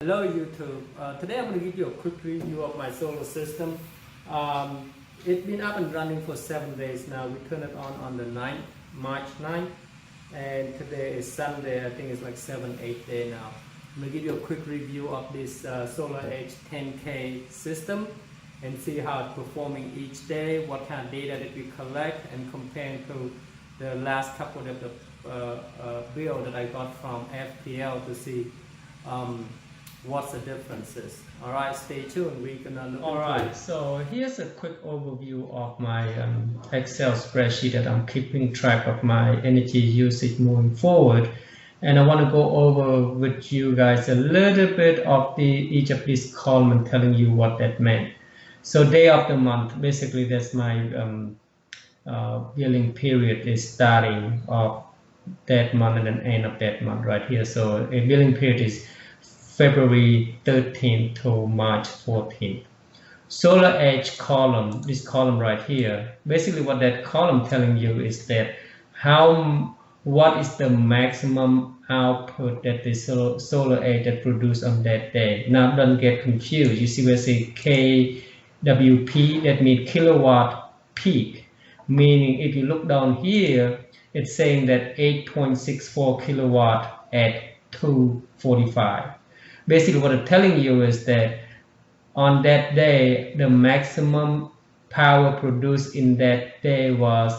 Hello YouTube. Today I'm going to give you a quick review of my solar system. It's been up and running for 7 days now. We turned it on the March 9th, and today is Sunday. I think it's like 7-8 day now. I'm going to give you a quick review of this SolarEdge 10K system and see how it's performing each day, what kind of data that we collect, and compare to the last couple of the bill that I got from FPL to see what's the differences. All right, stay tuned. We're gonna look. All right, so here's a quick overview of my Excel spreadsheet that I'm keeping track of my energy usage moving forward, and I want to go over with you guys a little bit of each of these columns and telling you what that meant. So day of the month, basically that's my billing period is starting of that month and then end of that month right here. So a billing period is February 13th to March 14th. SolarEdge column, this column right here, basically what that column telling you is that what is the maximum output that the SolarEdge that produce on that day. Now don't get confused. You see where it say KWP, that means kilowatt peak, meaning if you look down here, it's saying that 8.64 kilowatt at 2:45. Basically what it's telling you is that on that day the maximum power produced in that day was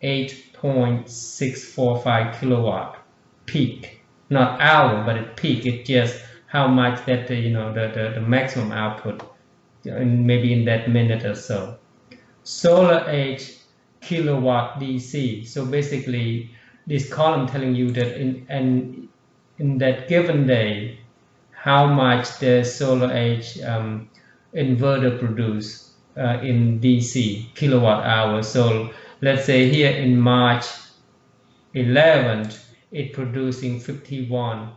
8.645 kilowatt peak, not hour, but it peak. It's just how much that the maximum output maybe in that minute or so. SolarEdge kilowatt DC. So basically this column telling you that in that given day how much the SolarEdge inverter produce in DC kilowatt hours. So let's say here in March 11th it producing 51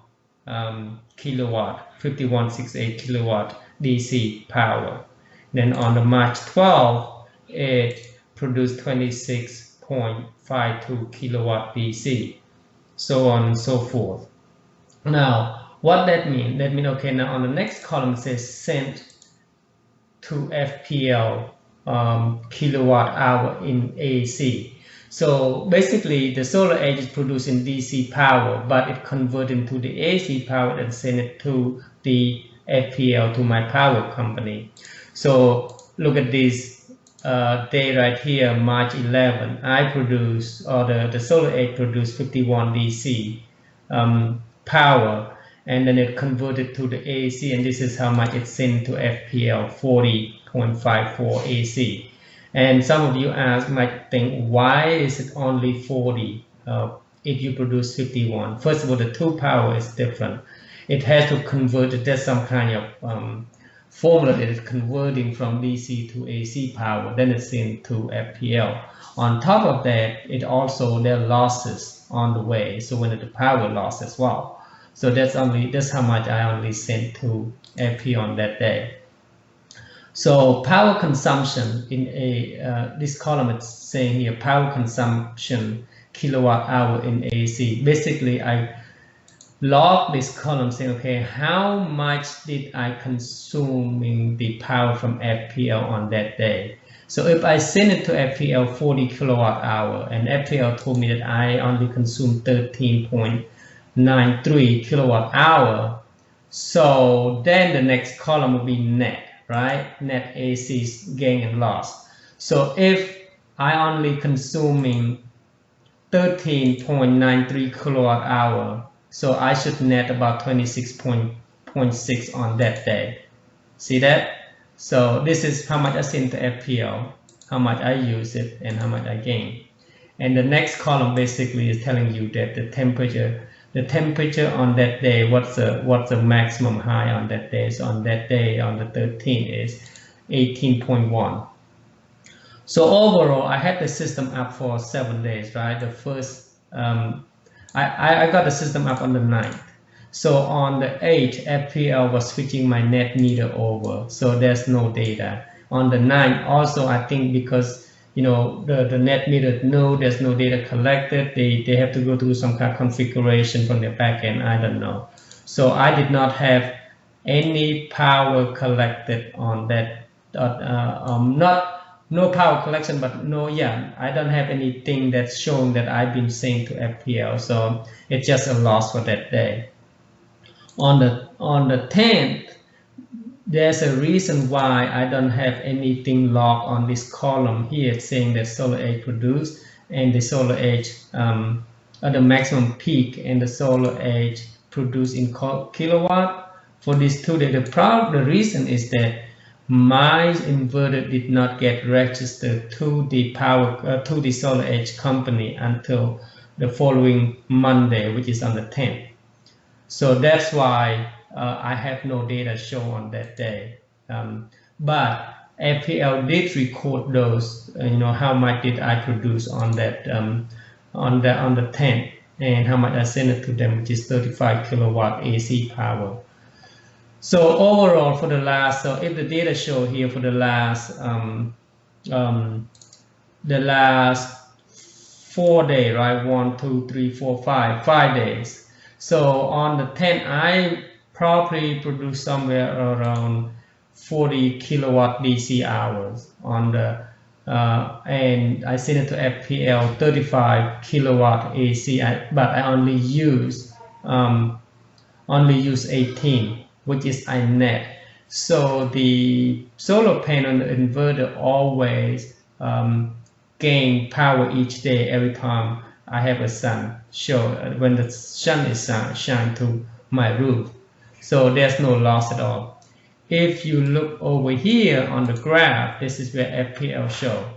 kilowatt, 5168 kilowatt DC power. Then on the March 12th it produced 26.52 kilowatt DC, so on and so forth. Now what that means? That means, okay, now on the next column it says sent to FPL kilowatt hour in AC. So basically the SolarEdge is producing DC power, but it converted into the AC power and send it to the FPL, to my power company. So look at this day right here, March 11. I produce, or the SolarEdge produced 51 DC power, and then it converted to the AC, and this is how much it's sent to FPL, 40.54 AC. And some of you might think, why is it only 40 if you produce 51? First of all, the two power is different. It has to convert it. There's some kind of formula that is converting from DC to AC power, then it's sent to FPL. On top of that, it also there are losses on the way, so when the power loss as well. So that's how much I only sent to FPL on that day. So power consumption in this column, it's saying here power consumption kilowatt hour in AC. Basically I log this column saying, okay, how much did I consuming the power from FPL on that day. So if I send it to FPL 40 kilowatt hour and FPL told me that I only consume 13.93 kilowatt hour, so then the next column will be net, right? Net AC's gain and loss. So if I only consuming 13.93 kilowatt hour, so I should net about 26.6 on that day. See that? So this is how much I send to FPL, how much I use it, and how much I gain. And the next column basically is telling you that the temperature on that day, what's the maximum high on that day. So on that day, on the 13th, is 18.1. So overall, I had the system up for 7 days, right? The first, I got the system up on the 9th. So on the 8th, FPL was switching my net meter over, so there's no data. On the 9th, also I think because the net meter there's no data collected, they have to go through some kind of configuration from their backend, I don't know. So I did not have any power collected on that. Not no power collection, but no, yeah, I don't have anything that's showing that I've been sent to FPL, so it's just a loss for that day. On the 10th, there's a reason why I don't have anything logged on this column here saying that solar age produced and the solar age at the maximum peak and the solar age produced in kilowatt for these 2 days. The reason is that my inverter did not get registered to the to the solar age company until the following Monday, which is on the 10th. So that's why I have no data show on that day. But FPL did record those, how much did I produce on that on the 10th, and how much I sent it to them, which is 35 kilowatt AC power. So overall, for the last, so if the data show here for the last 4 days, right? 1, 2, 3, 4, 5 days. So on the 10th, I probably produced somewhere around 40 kilowatt DC hours on the and I sent it to FPL 35 kilowatt AC, but I only use 18, which is I net. So the solar panel inverter always gain power each day every time I have a sun show, when the sun is shine to my roof. So there's no loss at all. If you look over here on the graph, this is where FPL show.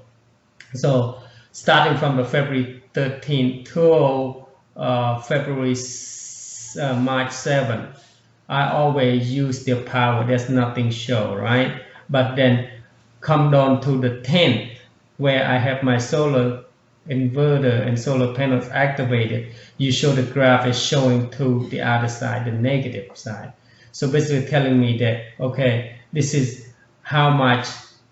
So starting from the February 13th to March 7th, I always use their power. There's nothing show, right? But then come down to the 10th, where I have my solar inverter and solar panels activated, you show the graph is showing to the other side, the negative side. So basically telling me that, okay, this is how much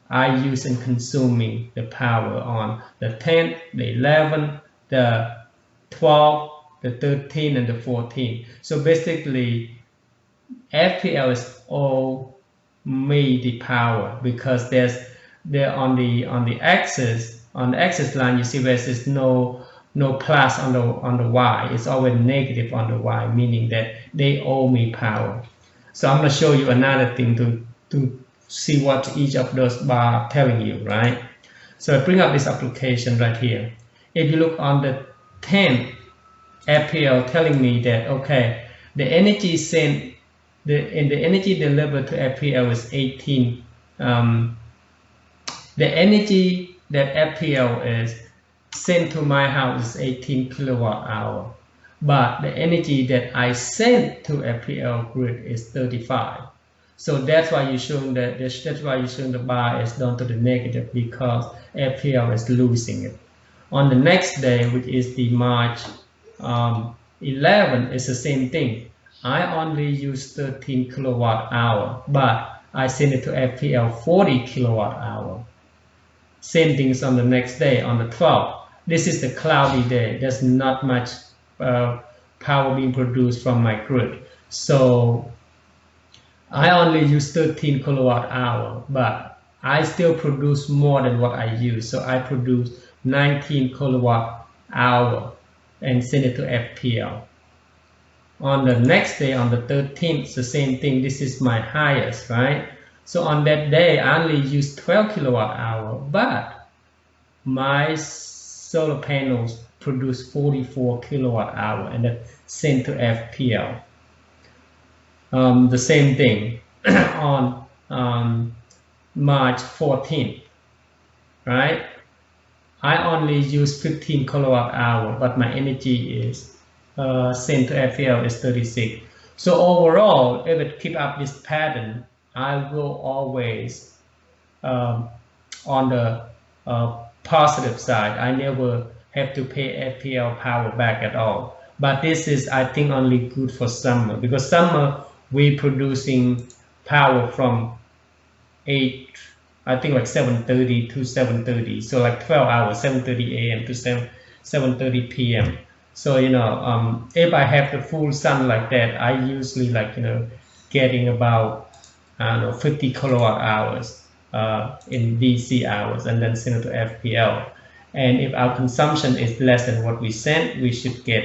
I use in consuming the power on the 10th, the 11th, the 12th, the 13th, and the 14th. So basically, FPL is all me the power, because they're on the axis. On the axis line, you see where there's no plus on the y. It's always negative on the y, meaning that they owe me power. So I'm going to show you another thing to see what each of those bars telling you, right? So I bring up this application right here. If you look on the 10th, FPL telling me that, okay, the energy sent, the energy delivered to FPL is 18. The energy that FPL is sent to my house is 18 kilowatt hour, but the energy that I sent to FPL grid is 35. So that's why you're showing that. That's why you're showing the bar is down to the negative, because FPL is losing it. On the next day, which is the March 11, it's the same thing. I only use 13 kilowatt hour, but I send it to FPL 40 kilowatt hour. Same things on the next day, on the 12th. This is the cloudy day. There's not much power being produced from my grid. So I only use 13 kilowatt hour, but I still produce more than what I use. So I produce 19 kilowatt hour and send it to FPL. On the next day, on the 13th, the same thing. This is my highest, right? So on that day, I only use 12 kilowatt hour, but my solar panels produce 44 kilowatt hour, and that's sent to FPL. The same thing on March 14th, right? I only use 15 kilowatt hour, but my energy is sent to FPL is 36. So overall, if it keep up this pattern, I will always on the positive side. I never have to pay FPL power back at all. But this is, I think, only good for summer, because summer we producing power from 8, I think like 7:30 to 7:30. So like 12 hours, 7:30 a.m. to 7:30 p.m. So if I have the full sun like that, I usually getting about, I don't know, 50 kilowatt hours in DC hours, and then send it to FPL. And if our consumption is less than what we sent, we should get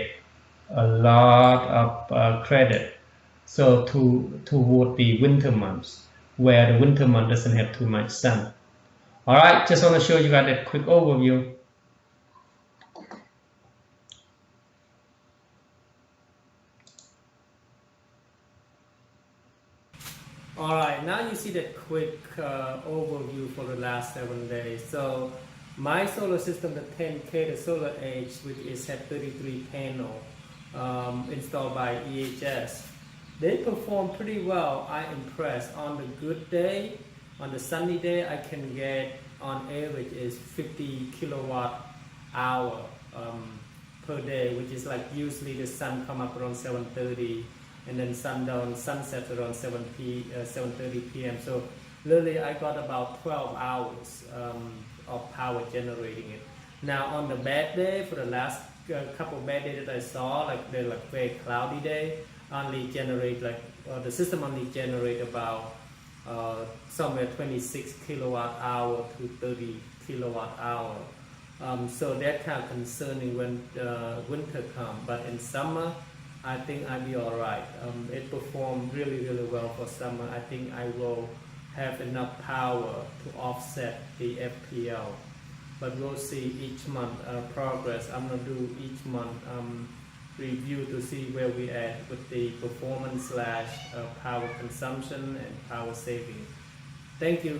a lot of credit. So toward the winter months, where the winter month doesn't have too much sun. All right, just want to show you guys that quick overview. All right, now you see that quick overview for the last 7 days. So my solar system, the 10K, the Solar Edge, which is had 33 panel installed by EHS, they perform pretty well. I'm impressed. On the good day, on the sunny day, I can get on average is 50 kilowatt hour per day, which is like usually the sun come up around 7:30 and then sundown, sunset around 7:30 p.m. So literally I got about 12 hours of power generating it. Now on the bad day, for the last couple of bad days that I saw, like they're like very cloudy day, only generate like the system only generate about somewhere 26 kilowatt hour to 30 kilowatt hour. So that's kind of concerning when winter comes. But in summer, I think I'll be all right. It performed really, really well for summer. I think I will have enough power to offset the FPL. But we'll see each month progress. I'm gonna do each month review to see where we at with the performance / power consumption and power saving. Thank you.